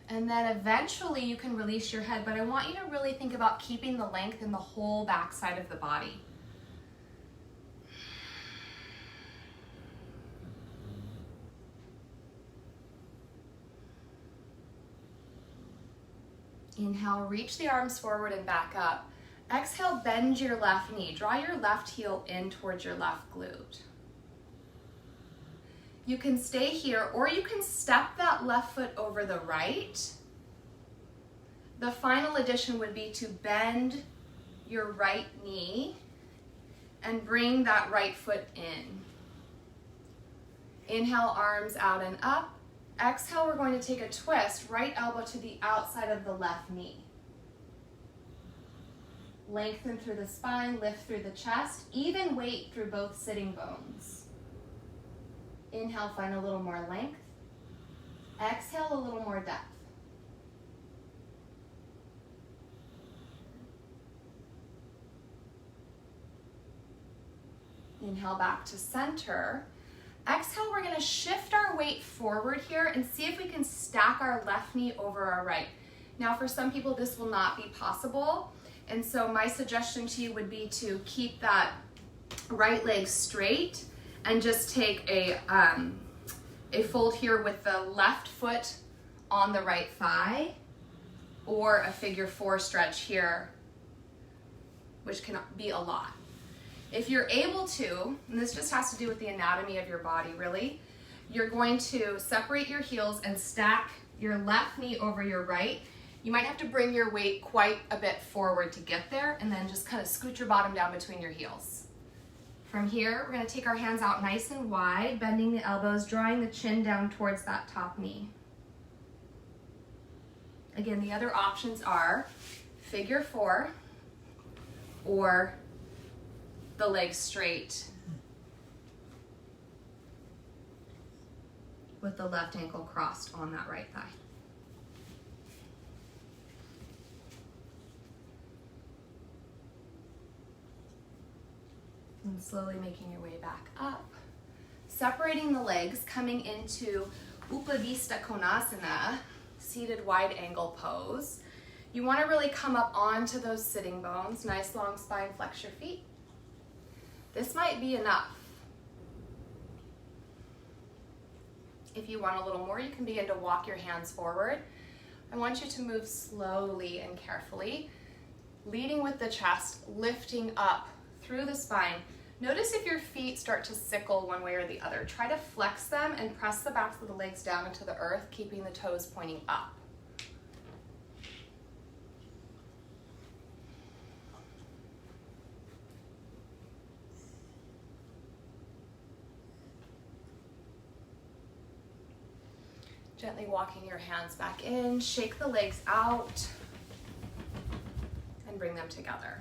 And then eventually you can release your head, but I want you to really think about keeping the length in the whole backside of the body. Inhale, reach the arms forward and back up. Exhale, bend your left knee. Draw your left heel in towards your left glute. You can stay here, or you can step that left foot over the right. The final addition would be to bend your right knee and bring that right foot in. Inhale, arms out and up. Exhale, we're going to take a twist, right elbow to the outside of the left knee. Lengthen through the spine, lift through the chest, even weight through both sitting bones. Inhale, find a little more length. Exhale, a little more depth. Inhale back to center. Exhale, we're going to shift our weight forward here and see if we can stack our left knee over our right. Now, for some people, this will not be possible. And so my suggestion to you would be to keep that right leg straight and just take a fold here with the left foot on the right thigh, or a figure four stretch here, which can be a lot. If you're able to, and this just has to do with the anatomy of your body really, you're going to separate your heels and stack your left knee over your right. You might have to bring your weight quite a bit forward to get there, and then just kind of scoot your bottom down between your heels. From here, we're going to take our hands out nice and wide, bending the elbows, drawing the chin down towards that top knee. Again, the other options are figure four or the legs straight with the left ankle crossed on that right thigh. And slowly making your way back up. Separating the legs, coming into Upavista Konasana, seated wide angle pose. You want to really come up onto those sitting bones, nice long spine, flex your feet. This might be enough. If you want a little more, you can begin to walk your hands forward. I want you to move slowly and carefully, leading with the chest, lifting up through the spine. Notice if your feet start to sickle one way or the other. Try to flex them and press the backs of the legs down into the earth, keeping the toes pointing up. Gently walking your hands back in, shake the legs out, and can bring them together.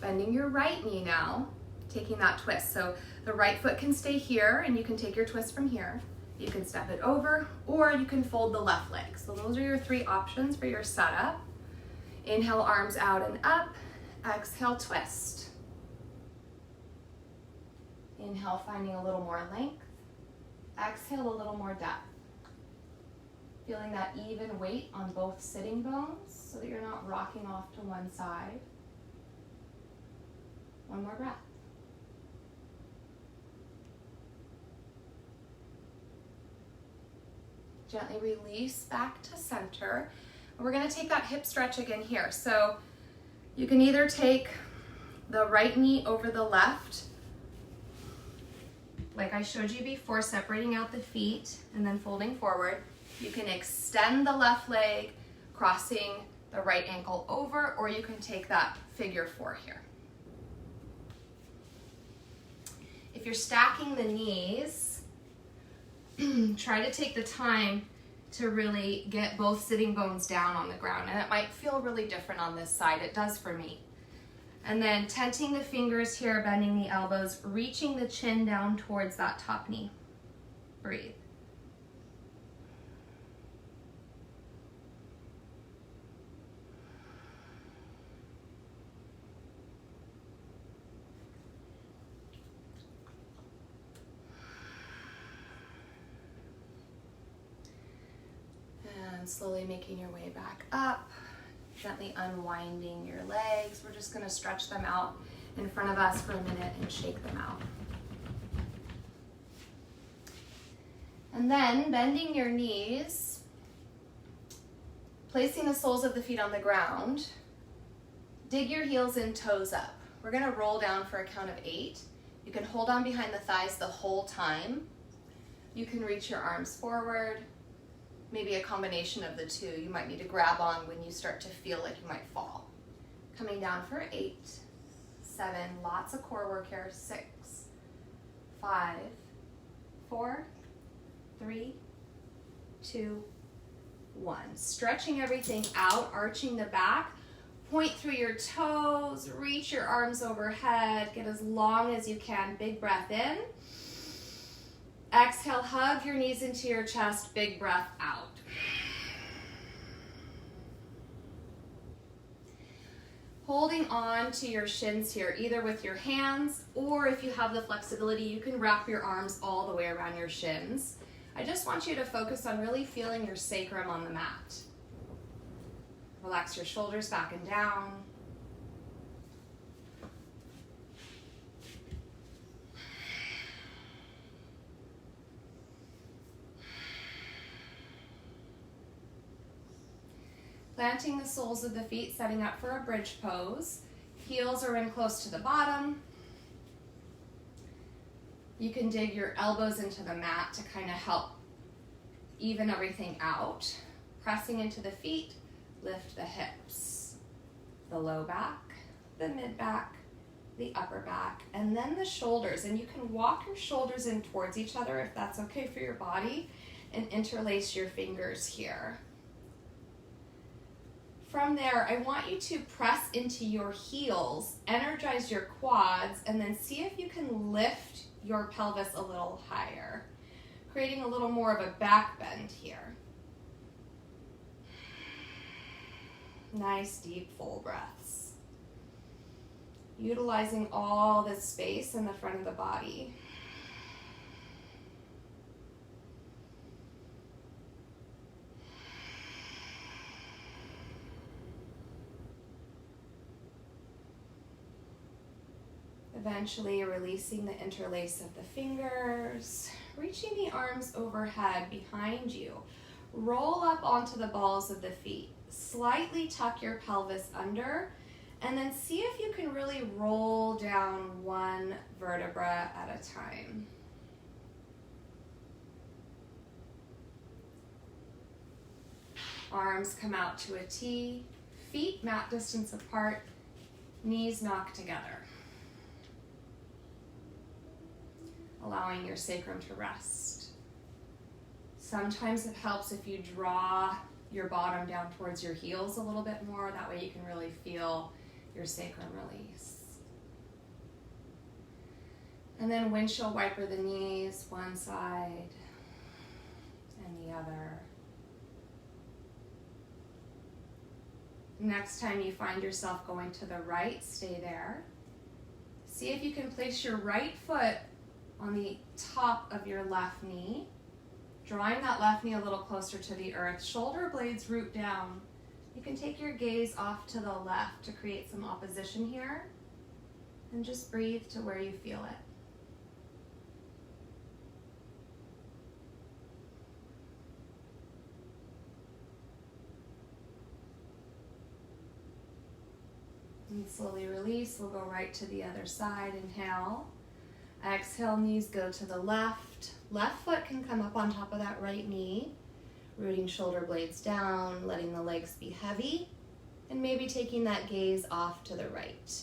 Bending your right knee now, taking that twist. So the right foot can stay here and you can take your twist from here. You can step it over or you can fold the left leg. So those are your three options for your setup. Inhale, arms out and up. Exhale, twist. Inhale, finding a little more length. Exhale, a little more depth. Feeling that even weight on both sitting bones so that you're not rocking off to one side. One more breath. Gently release back to center. And we're going to take that hip stretch again here. So you can either take the right knee over the left, like I showed you before, separating out the feet and then folding forward. You can extend the left leg, crossing the right ankle over, or you can take that figure four here. If you're stacking the knees, try to take the time to really get both sitting bones down on the ground. And it might feel really different on this side. It does for me. And then tenting the fingers here, bending the elbows, reaching the chin down towards that top knee. Breathe. And slowly making your way back up. Gently unwinding your legs. We're just going to stretch them out in front of us for a minute and shake them out. And then bending your knees, placing the soles of the feet on the ground, dig your heels and toes up. We're going to roll down for a count of 8. You can hold on behind the thighs the whole time. You can reach your arms forward. Maybe a combination of the two. You might need to grab on when you start to feel like you might fall. Coming down for 8, 7, lots of core work here. 6, 5, 4, 3, 2, 1. Stretching everything out, arching the back. Point through your toes, reach your arms overhead, get as long as you can. Big breath in. Exhale, hug your knees into your chest, big breath out. Holding on to your shins here, either with your hands, or if you have the flexibility, you can wrap your arms all the way around your shins. I just want you to focus on really feeling your sacrum on the mat. Relax your shoulders back and down. Planting the soles of the feet, setting up for a bridge pose. Heels are in close to the bottom. You can dig your elbows into the mat to kind of help even everything out. Pressing into the feet, lift the hips, the low back, the mid back, the upper back, and then the shoulders. And you can walk your shoulders in towards each other if that's okay for your body, and interlace your fingers here. From there, I want you to press into your heels, energize your quads, and then see if you can lift your pelvis a little higher, creating a little more of a back bend here. Nice, deep, full breaths. Utilizing all the space in the front of the body. Eventually releasing the interlace of the fingers, reaching the arms overhead behind you. Roll up onto the balls of the feet. Slightly tuck your pelvis under, and then see if you can really roll down one vertebra at a time. Arms come out to a T, feet mat distance apart, knees knock together. Allowing your sacrum to rest. Sometimes it helps if you draw your bottom down towards your heels a little bit more. That way you can really feel your sacrum release. And then windshield wiper the knees, one side and the other. Next time you find yourself going to the right, stay there. See if you can place your right foot on the top of your left knee, drawing that left knee a little closer to the earth. Shoulder blades root down. You can take your gaze off to the left to create some opposition here, and just breathe to where you feel it. And slowly release. We'll go right to the other side. Inhale. Exhale, knees go to the left. Left foot can come up on top of that right knee. Rooting shoulder blades down, letting the legs be heavy, and maybe taking that gaze off to the right.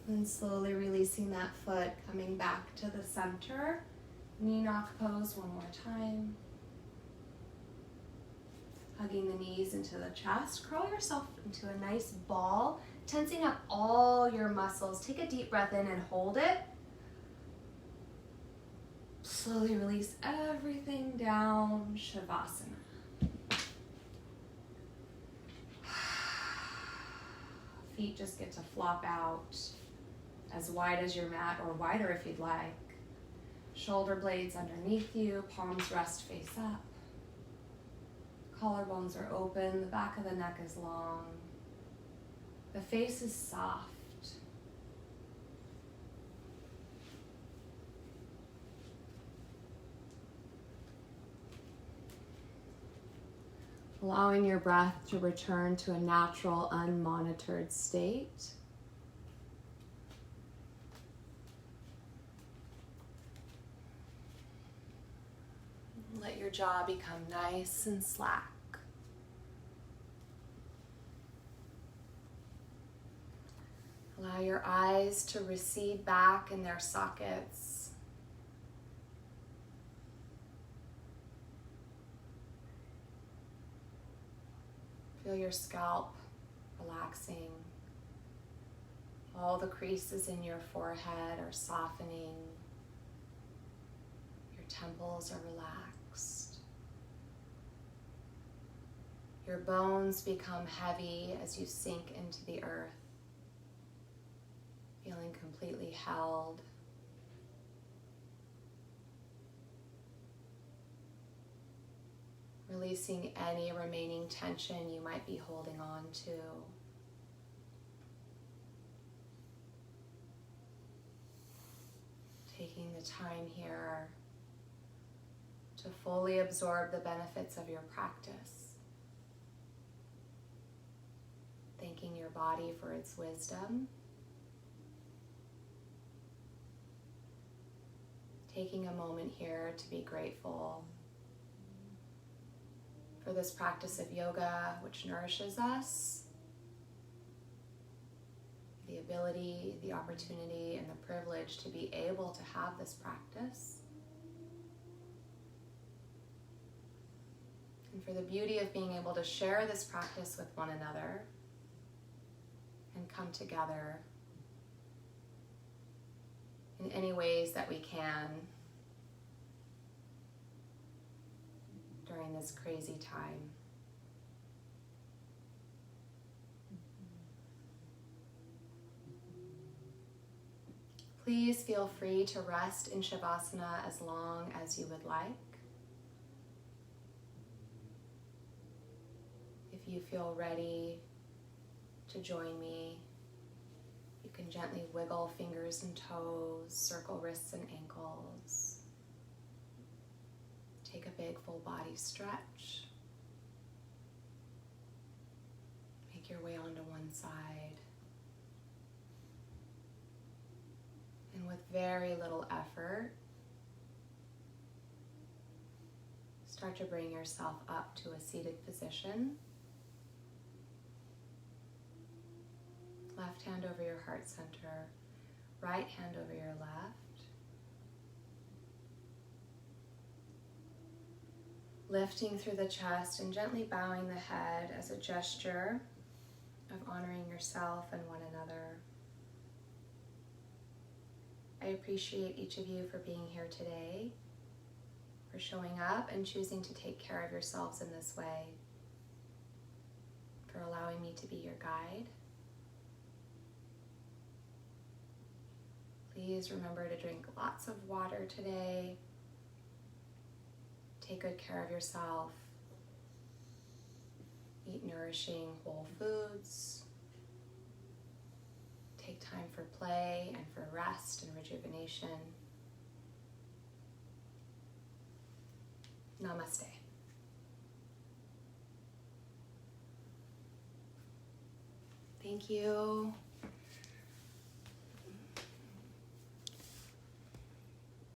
And slowly releasing that foot, coming back to the center. Knee knock pose one more time. Hugging the knees into the chest. Curl yourself into a nice ball, tensing up all your muscles. Take a deep breath in and hold it. Slowly release everything down, Shavasana. Feet just get to flop out as wide as your mat, or wider if you'd like. Shoulder blades underneath you, palms rest face up. Collarbones are open, the back of the neck is long. The face is soft. Allowing your breath to return to a natural, unmonitored state. Let your jaw become nice and slack. Allow your eyes to recede back in their sockets. Feel your scalp relaxing. All the creases in your forehead are softening. Your temples are relaxed. Your bones become heavy as you sink into the earth, feeling completely held. Releasing any remaining tension you might be holding on to. Taking the time here to fully absorb the benefits of your practice. Thanking your body for its wisdom. Taking a moment here to be grateful for this practice of yoga, which nourishes us, the ability, the opportunity, and the privilege to be able to have this practice, and for the beauty of being able to share this practice with one another and come together in any ways that we can during this crazy time. Please feel free to rest in Shavasana as long as you would like. If you feel ready to join me, you can gently wiggle fingers and toes, circle wrists and ankles. Take a big full body stretch. Make your way onto one side. And with very little effort, start to bring yourself up to a seated position. Left hand over your heart center, right hand over your left. Lifting through the chest and gently bowing the head as a gesture of honoring yourself and one another. I appreciate each of you for being here today, for showing up and choosing to take care of yourselves in this way, for allowing me to be your guide. Please remember to drink lots of water today. Take good care of yourself. Eat nourishing whole foods. Take time for play and for rest and rejuvenation. Namaste. Thank you.